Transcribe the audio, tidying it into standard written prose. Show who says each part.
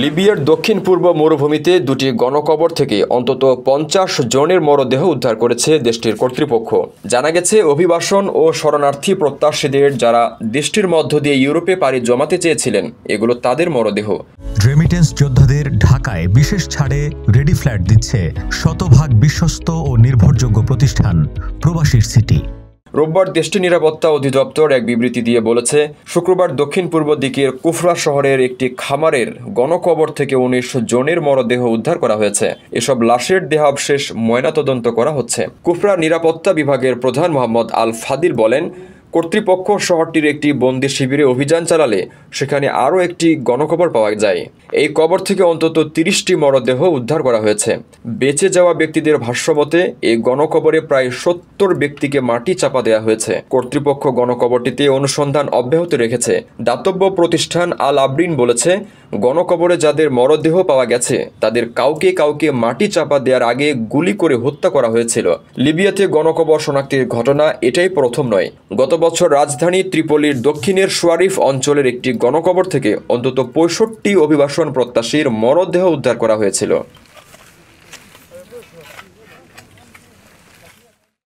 Speaker 1: লিবিয়ার দক্ষিণ পূর্ব মরুভূমিতে দুটি গণকবর থেকে অন্তত ৫০ জনের মরদেহ উদ্ধার করেছে দেশটির কর্তৃপক্ষ। জানা গেছে, অভিবাসন ও শরণার্থী প্রত্যাশীদের যারা দেশটির মধ্য দিয়ে ইউরোপে পাড়ি জমাতে চেয়েছিলেন, এগুলো তাদের মরদেহ।
Speaker 2: রেমিটেন্স যোদ্ধাদের ঢাকায় বিশেষ ছাড়ে রেডি ফ্ল্যাট দিচ্ছে শতভাগ বিশ্বস্ত ও নির্ভরযোগ্য প্রতিষ্ঠান প্রবাসীর সিটি।
Speaker 1: রোববার দেশটির নিরাপত্তা অধিদপ্তর এক বিবৃতি দিয়ে বলেছে, শুক্রবার দক্ষিণ পূর্ব দিকের কুফরা শহরের একটি খামারের গণকবর থেকে ১৯ জনের মরদেহ উদ্ধার করা হয়েছে। এসব লাশের দেহাবশেষ ময়নাতদন্ত করা হচ্ছে। কুফরা নিরাপত্তা বিভাগের প্রধান মোহাম্মদ আল ফাদিল বলেন, কর্তৃপক্ষ শহরটির একটি বন্দি শিবিরে অভিযান চালালে সেখানে আরও একটি গণকবর পাওয়া যায়। এই কবর থেকে অন্তত ৩০টি মরদেহ উদ্ধার করা হয়েছে। বেঁচে যাওয়া ব্যক্তিদের ভাষ্যমতে এই গণকবরে প্রায় ৭০ ব্যক্তিকে মাটি চাপা দেওয়া হয়েছে। কর্তৃপক্ষ গণকবরটিতে অনুসন্ধান অব্যাহত রেখেছে। দাতব্য প্রতিষ্ঠান আল আবরিন বলেছে, গণকবরে যাদের মরদেহ পাওয়া গেছে তাদের কাউকে কাউকে মাটি চাপা দেওয়ার আগে গুলি করে হত্যা করা হয়েছিল। লিবিয়াতে গণকবর শনাক্তের ঘটনা এটাই প্রথম নয়। গত বছর রাজধানী ত্রিপোলির দক্ষিণের সোয়ারিফ অঞ্চলের একটি গণকবর থেকে অন্তত ৬৫ অভিবাসন প্রত্যাশীর মরদেহ উদ্ধার করা হয়েছিল।